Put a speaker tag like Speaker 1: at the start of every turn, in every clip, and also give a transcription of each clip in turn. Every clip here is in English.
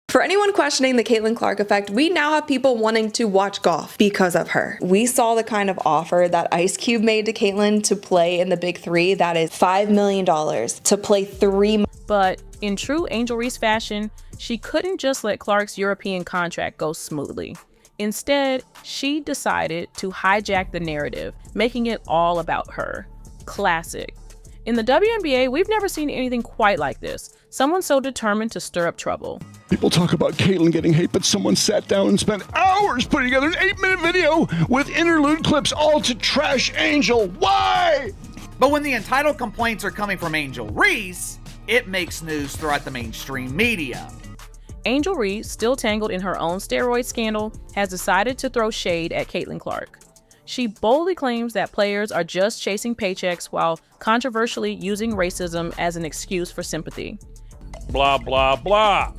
Speaker 1: For anyone questioning the Caitlin Clark effect, we now have people wanting to watch golf because of her. We saw the kind of offer that Ice Cube made to Caitlin to play in the Big Three. That is $5 million to play 3 months.
Speaker 2: But in true Angel Reese fashion, she couldn't just let Clark's European contract go smoothly. Instead, she decided to hijack the narrative, making it all about her. Classic. In the WNBA, we've never seen anything quite like this. Someone so determined to stir up trouble.
Speaker 3: People talk about Caitlin getting hate, but someone sat down and spent hours putting together an 8-minute video with interlude clips all to trash Angel. Why?
Speaker 4: But when the entitled complaints are coming from Angel Reese, it makes news throughout the mainstream media.
Speaker 2: Angel Reese, still tangled in her own steroid scandal, has decided to throw shade at Caitlin Clark. She boldly claims that players are just chasing paychecks while controversially using racism as an excuse for sympathy.
Speaker 5: Blah, blah, blah.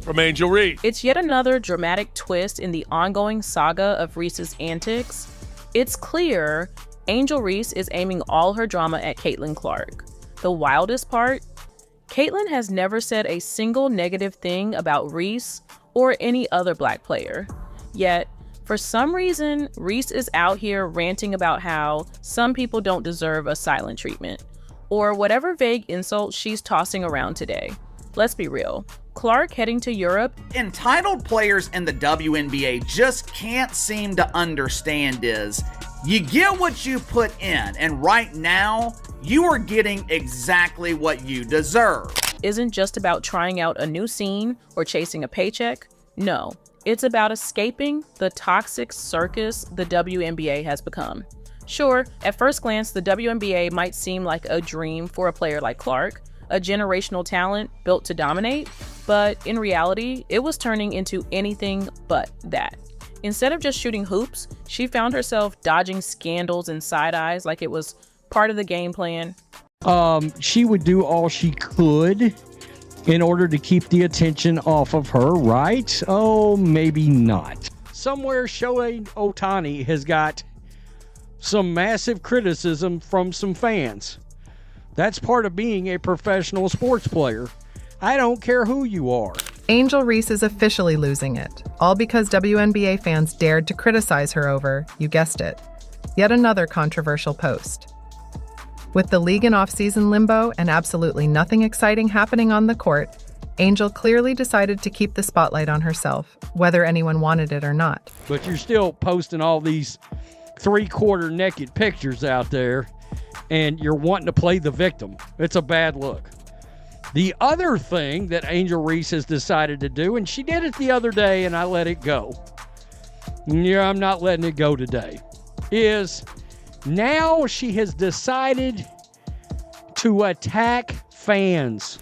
Speaker 5: From Angel Reese.
Speaker 2: It's yet another dramatic twist in the ongoing saga of Reese's antics. It's clear Angel Reese is aiming all her drama at Caitlin Clark. The wildest part? Caitlin has never said a single negative thing about Reese or any other Black player. Yet, for some reason, Reese is out here ranting about how some people don't deserve a silent treatment, or whatever vague insult she's tossing around today. Let's be real. Clark heading to Europe?
Speaker 4: Entitled players in the WNBA just can't seem to understand is, you get what you put in, and right now, you are getting exactly what you deserve.
Speaker 2: Isn't just about trying out a new scene or chasing a paycheck. No, it's about escaping the toxic circus the WNBA has become. Sure, at first glance, the WNBA might seem like a dream for a player like Clark, a generational talent built to dominate, but in reality, it was turning into anything but that. Instead of just shooting hoops, she found herself dodging scandals and side eyes like it was part of the game plan.
Speaker 6: She would do all she could in order to keep the attention off of her, right? Oh, maybe not. Somewhere Shohei Ohtani has got some massive criticism from some fans. That's part of being a professional sports player. I don't care who you are.
Speaker 7: Angel Reese is officially losing it, all because WNBA fans dared to criticize her over, you guessed it, yet another controversial post. With the league in off-season limbo and absolutely nothing exciting happening on the court, Angel clearly decided to keep the spotlight on herself, whether anyone wanted it or not.
Speaker 6: But you're still posting all these three-quarter naked pictures out there, and you're wanting to play the victim. It's a bad look. The other thing that Angel Reese has decided to do, and she did it the other day and I let it go. Yeah, I'm not letting it go today. Is now she has decided to attack fans.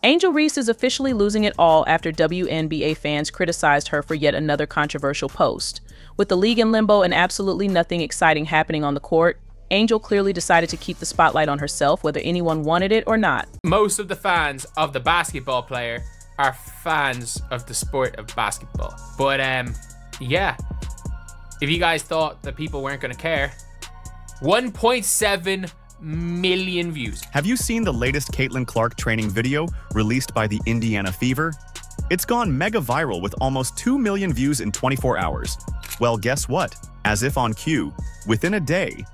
Speaker 2: Angel Reese is officially losing it all after WNBA fans criticized her for yet another controversial post. With the league in limbo and absolutely nothing exciting happening on the court, Angel clearly decided to keep the spotlight on herself, whether anyone wanted it or not.
Speaker 8: Most of the fans of the basketball player are fans of the sport of basketball. But yeah, if you guys thought that people weren't going to care, 1.7 million views.
Speaker 9: Have you seen the latest Caitlin Clark training video released by the Indiana Fever? It's gone mega viral with almost 2 million views in 24 hours. Well, guess what? As if on cue, within a day,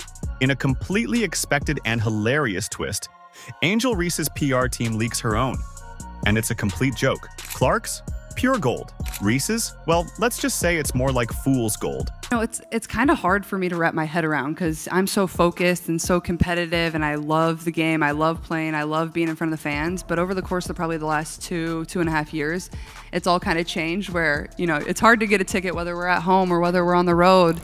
Speaker 9: in a completely expected and hilarious twist, Angel Reese's PR team leaks her own. And it's a complete joke. Clark's? Pure gold. Reese's? Well, let's just say it's more like fool's gold.
Speaker 10: You know, it's kind of hard for me to wrap my head around because I'm so focused and so competitive and I love the game, I love playing, I love being in front of the fans. But over the course of probably the last 2.5 years, it's all kind of changed where, you know, it's hard to get a ticket whether we're at home or whether we're on the road.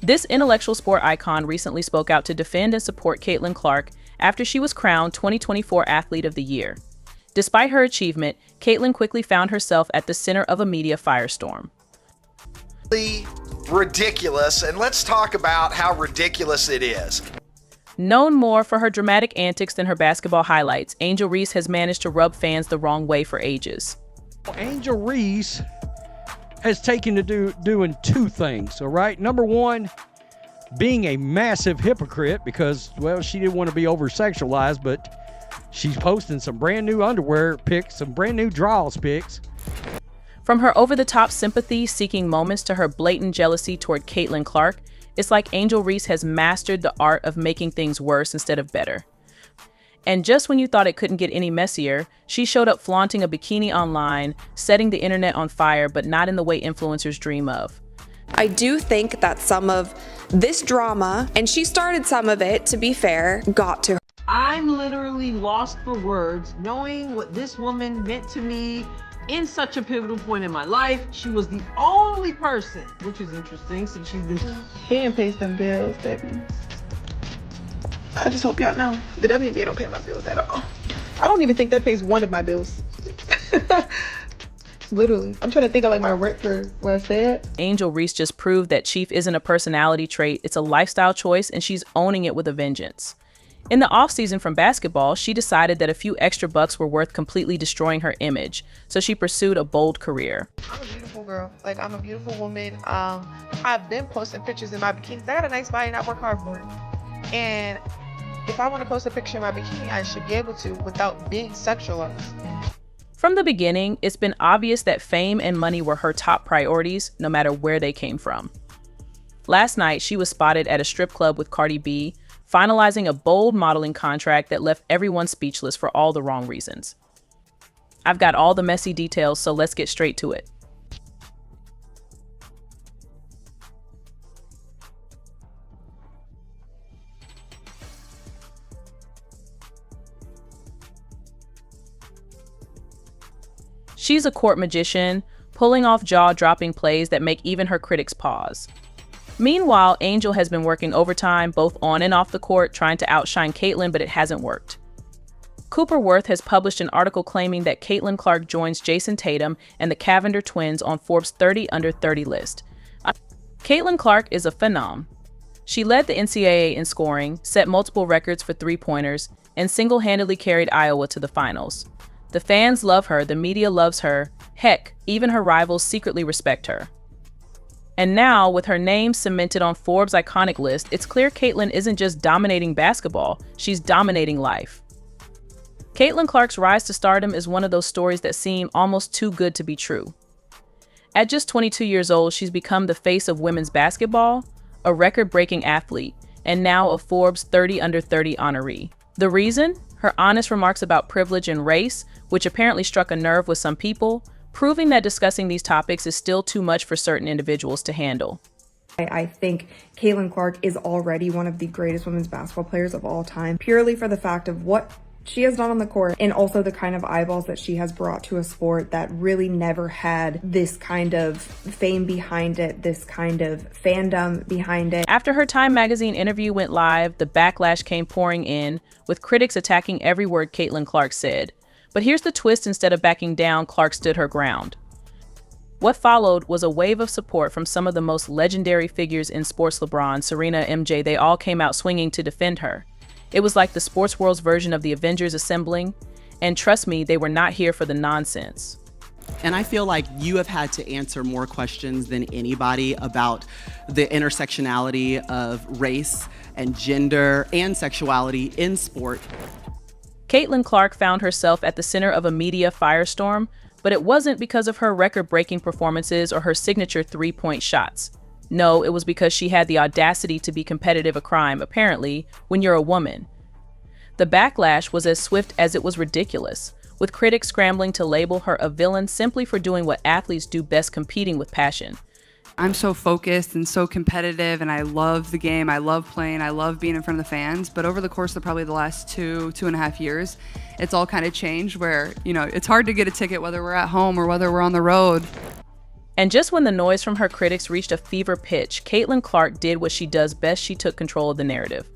Speaker 2: This intellectual sport icon recently spoke out to defend and support Caitlin Clark after she was crowned 2024 Athlete of the Year. Despite her achievement, Caitlin quickly found herself at the center of a media firestorm.
Speaker 11: Ridiculous, and let's talk about how ridiculous it is.
Speaker 2: Known more for her dramatic antics than her basketball highlights, Angel Reese has managed to rub fans the wrong way for ages.
Speaker 6: Angel Reese has taken to doing two things, all right? Number one, being a massive hypocrite because, well, she didn't want to be over-sexualized, but She's posting some brand new underwear pics, some brand new draws pics.
Speaker 2: From her over-the-top sympathy-seeking moments to her blatant jealousy toward Caitlin Clark, it's like Angel Reese has mastered the art of making things worse instead of better. And just when you thought it couldn't get any messier, she showed up flaunting a bikini online, setting the internet on fire, but not in the way influencers dream of.
Speaker 1: I do think that some of this drama, and she started some of it, to be fair, got to her.
Speaker 12: I'm literally lost for words knowing what this woman meant to me in such a pivotal point in my life. She was the only person, which is interesting since she's been
Speaker 13: hand pays them bills, baby. I just hope y'all know the WNBA don't pay my bills at all. I don't even think that pays one of my bills. Literally. I'm trying to think of like my rent for where I said.
Speaker 2: Angel Reese just proved that Chief isn't a personality trait, it's a lifestyle choice, and she's owning it with a vengeance. In the offseason from basketball, she decided that a few extra bucks were worth completely destroying her image, so she pursued a bold career.
Speaker 13: I'm a beautiful girl. Like, I'm a beautiful woman. I've been posting pictures in my bikinis. I got a nice body and I work hard for it. And if I want to post a picture in my bikini, I should be able to without being sexualized.
Speaker 2: From the beginning, it's been obvious that fame and money were her top priorities, no matter where they came from. Last night, she was spotted at a strip club with Cardi B, finalizing a bold modeling contract that left everyone speechless for all the wrong reasons. I've got all the messy details, so let's get straight to it. She's a court magician, pulling off jaw-dropping plays that make even her critics pause. Meanwhile, Angel has been working overtime both on and off the court trying to outshine Caitlin, but it hasn't worked. Cooper Worth has published an article claiming that Caitlin Clark joins Jason Tatum and the Cavender twins on Forbes' 30 Under 30 list. Caitlin Clark is a phenom. She led the NCAA in scoring, set multiple records for three-pointers, and single-handedly carried Iowa to the finals. The fans love her, the media loves her, heck, even her rivals secretly respect her. And now, with her name cemented on Forbes' iconic list, it's clear Caitlin isn't just dominating basketball, she's dominating life. Caitlin Clark's rise to stardom is one of those stories that seem almost too good to be true. At just 22 years old, she's become the face of women's basketball, a record-breaking athlete, and now a Forbes 30 Under 30 honoree. The reason? Her honest remarks about privilege and race, which apparently struck a nerve with some people, proving that discussing these topics is still too much for certain individuals to handle.
Speaker 1: I think Caitlin Clark is already one of the greatest women's basketball players of all time, purely for the fact of what she has done on the court and also the kind of eyeballs that she has brought to a sport that really never had this kind of fame behind it, this kind of fandom behind it.
Speaker 2: After her Time magazine interview went live, the backlash came pouring in, with critics attacking every word Caitlin Clark said. But here's the twist: instead of backing down, Clark stood her ground. What followed was a wave of support from some of the most legendary figures in sports. LeBron, Serena, MJ, they all came out swinging to defend her. It was like the sports world's version of the Avengers assembling, and trust me, they were not here for the nonsense.
Speaker 14: And I feel like you have had to answer more questions than anybody about the intersectionality of race and gender and sexuality in sport.
Speaker 2: Caitlin Clark found herself at the center of a media firestorm, but it wasn't because of her record-breaking performances or her signature three-point shots. No, it was because she had the audacity to be competitive, a crime, apparently, when you're a woman. The backlash was as swift as it was ridiculous, with critics scrambling to label her a villain simply for doing what athletes do best, competing with passion.
Speaker 10: I'm so focused and so competitive, and I love the game. I love playing. I love being in front of the fans. But over the course of probably the last two and a half years, it's all kind of changed where, it's hard to get a ticket whether we're at home or whether we're on the road.
Speaker 2: And just when the noise from her critics reached a fever pitch, Caitlin Clark did what she does best: she took control of the narrative.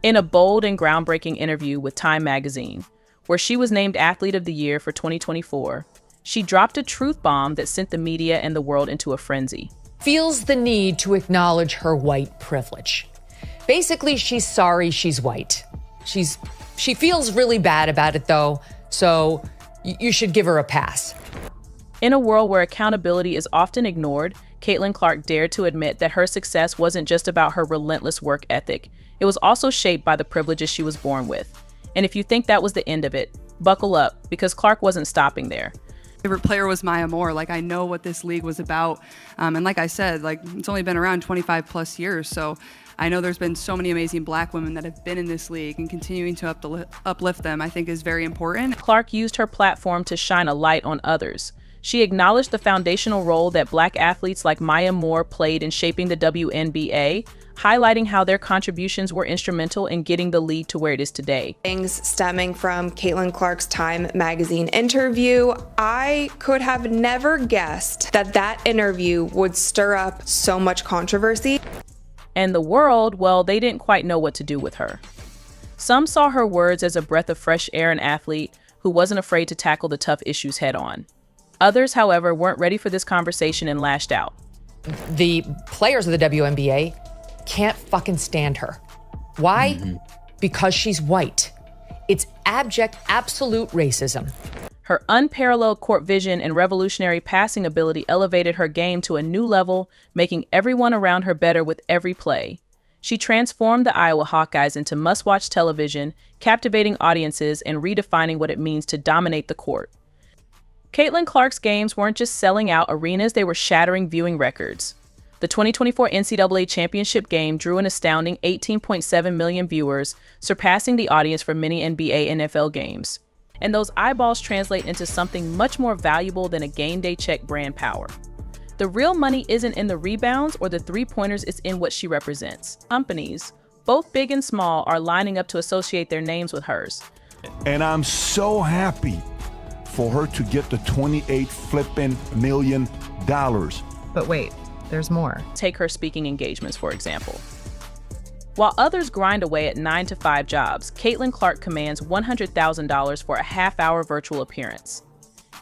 Speaker 2: In a bold and groundbreaking interview with Time magazine, where she was named Athlete of the Year for 2024, she dropped a truth bomb that sent the media and the world into a frenzy.
Speaker 15: Feels the need to acknowledge her white privilege. Basically, she's sorry she's white. She feels really bad about it, though, so you should give her a pass.
Speaker 2: In a world where accountability is often ignored, Caitlin Clark dared to admit that her success wasn't just about her relentless work ethic. It was also shaped by the privileges she was born with. And if you think that was the end of it, buckle up, because Clark wasn't stopping there.
Speaker 10: Favorite player was Maya Moore. Like, I know what this league was about. And like I said, like, it's only been around 25 plus years. So I know there's been so many amazing black women that have been in this league, and continuing to uplift them, I think, is very important.
Speaker 2: Clark used her platform to shine a light on others. She acknowledged the foundational role that black athletes like Maya Moore played in shaping the WNBA, highlighting how their contributions were instrumental in getting the league to where it is today.
Speaker 1: Things stemming from Caitlin Clark's Time magazine interview, I could have never guessed that that interview would stir up so much controversy.
Speaker 2: And the world, well, they didn't quite know what to do with her. Some saw her words as a breath of fresh air, an athlete who wasn't afraid to tackle the tough issues head on. Others, however, weren't ready for this conversation and lashed out.
Speaker 15: The players of the WNBA can't fucking stand her. Why? Because she's white. It's abject, absolute racism.
Speaker 2: Her unparalleled court vision and revolutionary passing ability elevated her game to a new level, making everyone around her better with every play. She transformed the Iowa Hawkeyes into must-watch television, captivating audiences and redefining what it means to dominate the court. Caitlin Clark's games weren't just selling out arenas, they were shattering viewing records. The 2024 NCAA Championship game drew an astounding 18.7 million viewers, surpassing the audience for many NBA and NFL games. And those eyeballs translate into something much more valuable than a game day check: brand power. The real money isn't in the rebounds or the three-pointers, it's in what she represents. Companies, both big and small, are lining up to associate their names with hers.
Speaker 3: And I'm so happy for her to get the $28 million.
Speaker 7: But wait, there's more.
Speaker 2: Take her speaking engagements, for example. While others grind away at 9-to-5 jobs, Caitlin Clark commands $100,000 for a half-hour virtual appearance.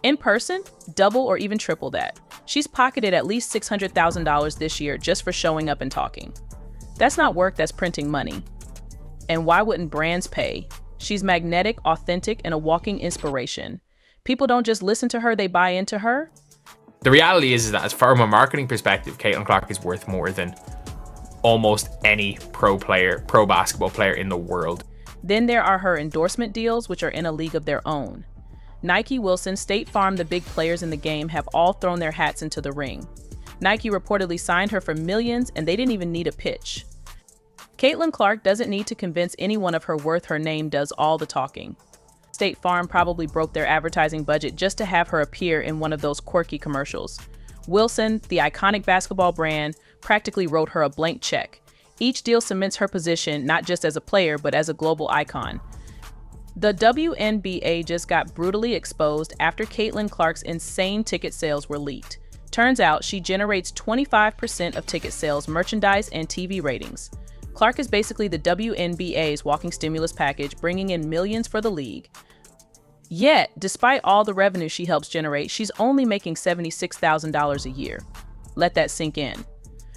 Speaker 2: In person, double or even triple that. She's pocketed at least $600,000 this year just for showing up and talking. That's not work, that's printing money. And why wouldn't brands pay? She's magnetic, authentic, and a walking inspiration. People don't just listen to her, they buy into her.
Speaker 8: The reality is that, as from a marketing perspective, Caitlin Clark is worth more than almost any pro basketball player in the world.
Speaker 2: Then there are her endorsement deals, which are in a league of their own. Nike, Wilson, State Farm, the big players in the game have all thrown their hats into the ring. Nike reportedly signed her for millions, and they didn't even need a pitch. Caitlin Clark doesn't need to convince anyone of her worth, her name does all the talking. State Farm probably broke their advertising budget just to have her appear in one of those quirky commercials. Wilson, the iconic basketball brand, practically wrote her a blank check. Each deal cements her position not just as a player, but as a global icon. The WNBA just got brutally exposed after Caitlin Clark's insane ticket sales were leaked. Turns out she generates 25% of ticket sales, merchandise, and TV ratings. Clark is basically the WNBA's walking stimulus package, bringing in millions for the league. Yet, despite all the revenue she helps generate, she's only making $76,000 a year. Let that sink in.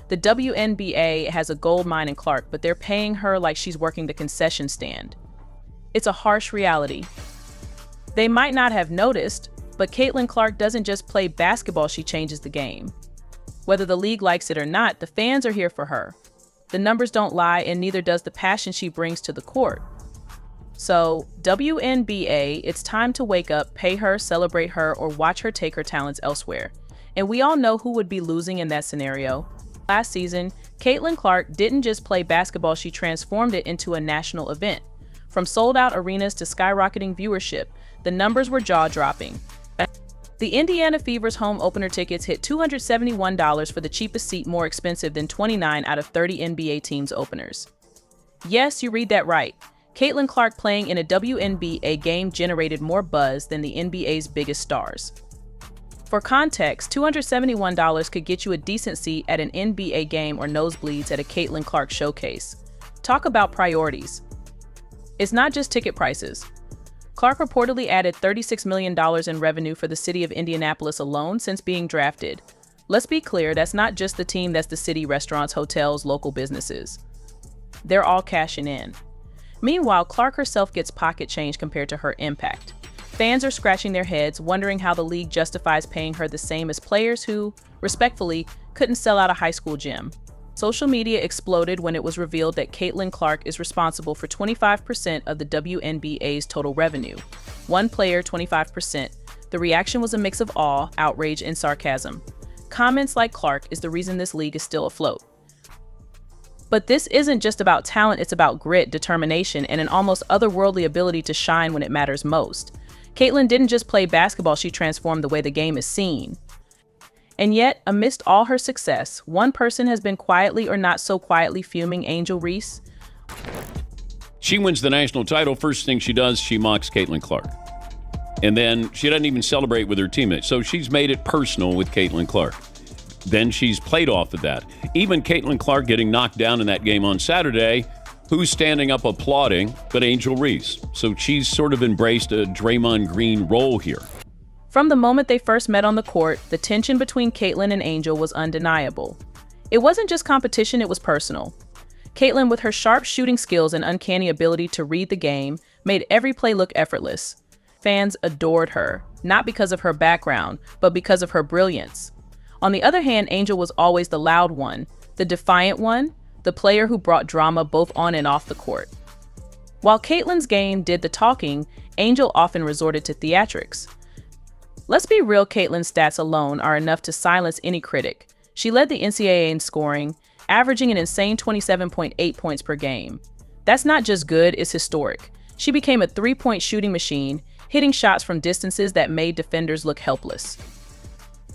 Speaker 2: The WNBA has a gold mine in Clark, but they're paying her like she's working the concession stand. It's a harsh reality. They might not have noticed, but Caitlin Clark doesn't just play basketball, she changes the game. Whether the league likes it or not, the fans are here for her. The numbers don't lie, and neither does the passion she brings to the court. So, WNBA, it's time to wake up, pay her, celebrate her, or watch her take her talents elsewhere. And we all know who would be losing in that scenario. Last season, Caitlin Clark didn't just play basketball, she transformed it into a national event. From sold-out arenas to skyrocketing viewership, the numbers were jaw-dropping. The Indiana Fever's home opener tickets hit $271 for the cheapest seat, more expensive than 29 out of 30 NBA teams' openers. Yes, you read that right. Caitlin Clark playing in a WNBA game generated more buzz than the NBA's biggest stars. For context, $271 could get you a decent seat at an NBA game or nosebleeds at a Caitlin Clark showcase. Talk about priorities. It's not just ticket prices. Clark reportedly added $36 million in revenue for the city of Indianapolis alone since being drafted. Let's be clear, that's not just the team, that's the city, restaurants, hotels, local businesses. They're all cashing in. Meanwhile, Clark herself gets pocket change compared to her impact. Fans are scratching their heads, wondering how the league justifies paying her the same as players who, respectfully, couldn't sell out a high school gym. Social media exploded when it was revealed that Caitlin Clark is responsible for 25% of the WNBA's total revenue. One player, 25%. The reaction was a mix of awe, outrage, and sarcasm. Comments like Clark is the reason this league is still afloat. But this isn't just about talent, it's about grit, determination, and an almost otherworldly ability to shine when it matters most. Caitlin didn't just play basketball, she transformed the way the game is seen. And yet, amidst all her success, one person has been quietly or not so quietly fuming Angel Reese.
Speaker 16: She wins the national title. First thing she does, she mocks Caitlin Clark. And then she doesn't even celebrate with her teammates. So she's made it personal with Caitlin Clark. Then she's played off of that. Even Caitlin Clark getting knocked down in that game on Saturday, who's standing up applauding but Angel Reese. So she's sort of embraced a Draymond Green role here.
Speaker 2: From the moment they first met on the court, the tension between Caitlin and Angel was undeniable. It wasn't just competition, it was personal. Caitlin, with her sharp shooting skills and uncanny ability to read the game, made every play look effortless. Fans adored her, not because of her background, but because of her brilliance. On the other hand, Angel was always the loud one, the defiant one, the player who brought drama both on and off the court. While Caitlin's game did the talking, Angel often resorted to theatrics. Let's be real, Caitlin's stats alone are enough to silence any critic. She led the NCAA in scoring, averaging an insane 27.8 points per game. That's not just good, it's historic. She became a three-point shooting machine, hitting shots from distances that made defenders look helpless.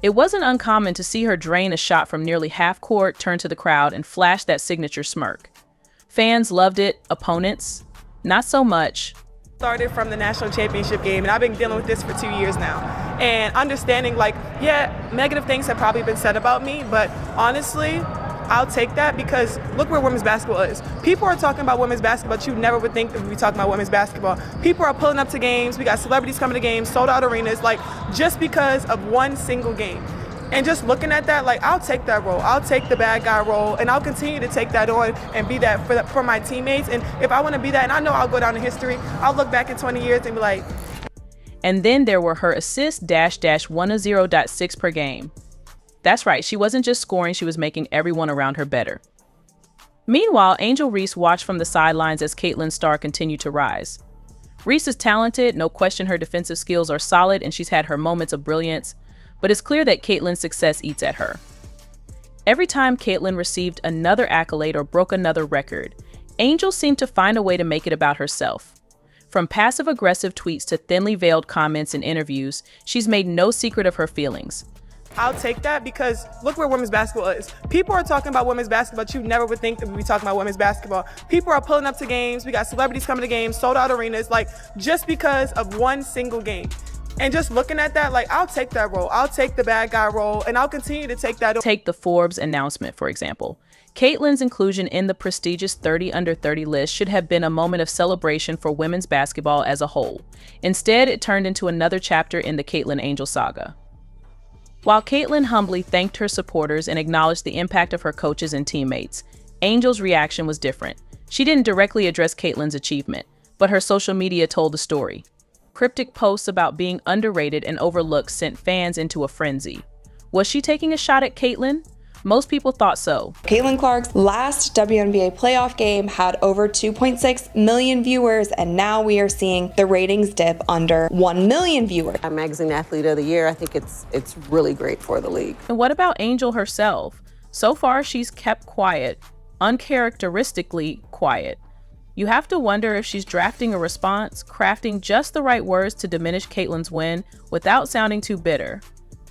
Speaker 2: It wasn't uncommon to see her drain a shot from nearly half court, turn to the crowd, and flash that signature smirk. Fans loved it, opponents, not so much.
Speaker 17: Started from the national championship game, and I've been dealing with this for 2 years now. And understanding, like, yeah, negative things have probably been said about me, but honestly, I'll take that because look where women's basketball is. People are talking about women's basketball, but you never would think that we'd be talking about women's basketball. People are pulling up to games. We got celebrities coming to games, sold out arenas, like, just because of one single game. And just looking at that, like, I'll take that role. I'll take the bad guy role, and I'll continue to take that on and be that for my teammates. And if I want to be that, and I know I'll go down in history, I'll look back in 20 years and be like.
Speaker 2: And then there were her assists -100.6 per game. That's right, she wasn't just scoring, she was making everyone around her better. Meanwhile, Angel Reese watched from the sidelines as Caitlin's star continued to rise. Reese is talented, no question her defensive skills are solid, and she's had her moments of brilliance. But it's clear that Caitlin's success eats at her. Every time Caitlin received another accolade or broke another record, Angel seemed to find a way to make it about herself. From passive-aggressive tweets to thinly veiled comments in interviews, she's made no secret of her feelings.
Speaker 17: I'll take that because look where women's basketball is. People are talking about women's basketball, but you never would think that we'd be talking about women's basketball. People are pulling up to games. We got celebrities coming to games, sold out arenas, like, just because of one single game. And just looking at that, like, I'll take that role. I'll take the bad guy role, and I'll continue to take that.
Speaker 2: Take the Forbes announcement, for example. Caitlin's inclusion in the prestigious 30 under 30 list should have been a moment of celebration for women's basketball as a whole. Instead, it turned into another chapter in the Caitlin Angel saga. While Caitlin humbly thanked her supporters and acknowledged the impact of her coaches and teammates, Angel's reaction was different. She didn't directly address Caitlin's achievement, but her social media told the story. Cryptic posts about being underrated and overlooked sent fans into a frenzy. Was she taking a shot at Caitlin? Most people thought so.
Speaker 1: Caitlin Clark's last WNBA playoff game had over 2.6 million viewers, and now we are seeing the ratings dip under 1 million viewers.
Speaker 18: Magazine Athlete of the Year, I think it's really great for the league.
Speaker 2: And what about Angel herself? So far, she's kept quiet, uncharacteristically quiet. You have to wonder if she's drafting a response, crafting just the right words to diminish Caitlin's win without sounding too bitter.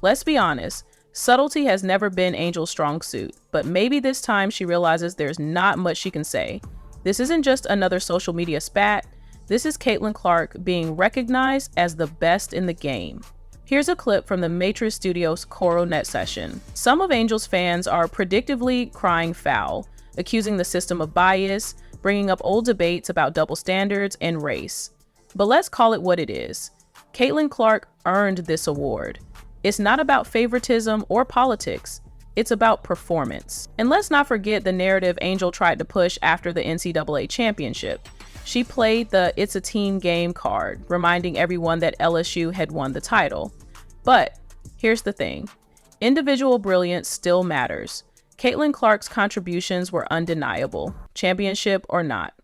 Speaker 2: Let's be honest, subtlety has never been Angel's strong suit, but maybe this time she realizes there's not much she can say. This isn't just another social media spat, this is Caitlin Clark being recognized as the best in the game. Here's a clip from the Matrix Studios Coronet session. Some of Angel's fans are predictably crying foul, accusing the system of bias, bringing up old debates about double standards and race. But let's call it what it is. Caitlin Clark earned this award. It's not about favoritism or politics. It's about performance. And let's not forget the narrative Angel tried to push after the NCAA championship. She played the "it's a team game" card, reminding everyone that LSU had won the title. But here's the thing. Individual brilliance still matters. Caitlin Clark's contributions were undeniable, championship or not.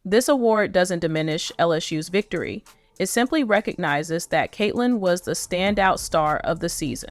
Speaker 2: This award doesn't diminish LSU's victory. It simply recognizes that Caitlin was the standout star of the season.